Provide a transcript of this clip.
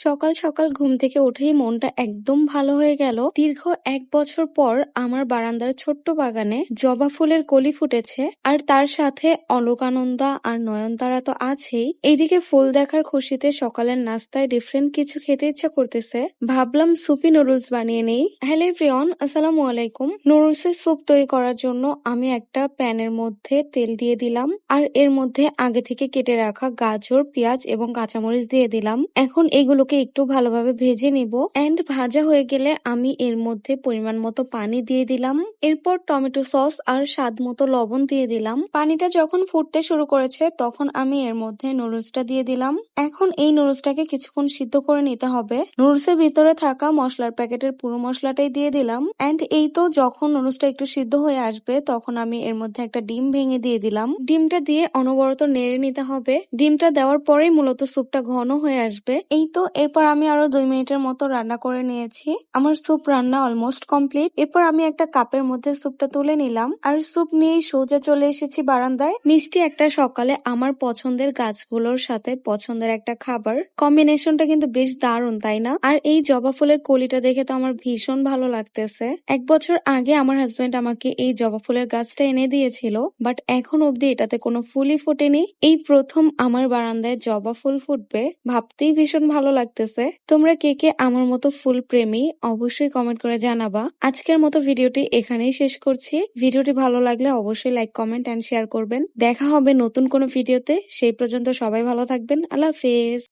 সকাল সকাল ঘুম থেকে উঠেই মনটা একদম ভালো হয়ে গেল। দীর্ঘ ১ বছর পর আমার বারান্দার ছোট্ট বাগানে জবা ফুলের কলি ফুটেছে, আর তার সাথে অলোকানন্দা আর নয়নতারা তো আছেই। এইদিকে ফুল দেখার খুশিতে সকালের নাস্তায় ডিফারেন্ট কিছু খেতে ইচ্ছা করতেছে। ভাবলাম সুপি নুডলস বানিয়ে নেই। হ্যালো এভরিওয়ান, আসসালামু আলাইকুম। নুডলসের স্যুপ তৈরি করার জন্য আমি একটা প্যানের মধ্যে তেল দিয়ে দিলাম, আর এর মধ্যে আগে থেকে কেটে রাখা গাজর, পেঁয়াজ এবং কাঁচামরিচ দিয়ে দিলাম। এখন এগুলোকে একটু ভালোভাবে ভেজে নিব। এন্ড ভাজা হয়ে গেলে আমি এর মধ্যে পরিমাণ মতো পানি দিয়ে দিলাম। এরপর টমেটো সস আর স্বাদ মতো লবণ দিয়ে দিলাম। পানিটা যখন ফুটতে শুরু করেছে তখন আমি এর মধ্যে নুডলসটা দিয়ে দিলাম। এখন এই নুডলসটাকে কিছুক্ষণ সিদ্ধ করে নিতে হবে। নুডলসের ভিতরে থাকা মশলার প্যাকেটের পুরো মশলাটাই দিয়ে দিলাম। এন্ড এই তো যখন নুডলসটা একটু সিদ্ধ হয়ে আসবে তখন আমি এর মধ্যে একটা ডিম ভেঙে দিয়ে দিলাম। ডিমটা দিয়ে অনবরত নেড়ে নিতে হবে। ডিমটা দেওয়ার পরেই মূলত স্যুপটা ঘন হয়ে আসবে। এই তো এরপর আমি আরো 2 মিনিটের মতো রান্না করে নিয়েছি। আমার স্যুপ রান্না অলমোস্ট কমপ্লিট। এরপর আমি একটা কাপের মধ্যে স্যুপটা তুলে নিলাম, আর স্যুপ নিয়েই সোজা চলে এসেছি বারান্দায়। মিষ্টি একটা সকালে আমার পছন্দের গাছগুলোর সাথে পছন্দের একটা খাবার, কম্বিনেশনটা কিন্তু বেশ দারুণ, তাই না? আর এই জবা ফুলের কলিটা দেখে তো আমার ভীষণ ভালো লাগতেছে। 1 বছর আগে আমার হাজবেন্ড আমাকে এই জবা ফুলের গাছটা এনে দিয়েছিল, বাট এখন অব্দি এটাতে কোনো ফুলই ফোটেনি। এই প্রথম আমার বারান্দায় জবা ফুল ফুটবে, ভাবতেই ভীষণ ভালো লাগতেছে। তোমরা কে কে আমার মতো ফুল প্রেমী অবশ্যই কমেন্ট করে জানাবা। আজকের মতো ভিডিওটি এখানেই শেষ করছি। ভিডিওটি ভালো লাগলে অবশ্যই লাইক, কমেন্ট এন্ড শেয়ার করবেন। দেখা হবে নতুন কোনো ভিডিওতে। সেই পর্যন্ত সবাই ভালো থাকবেন। আল্লাহ হাফেজ।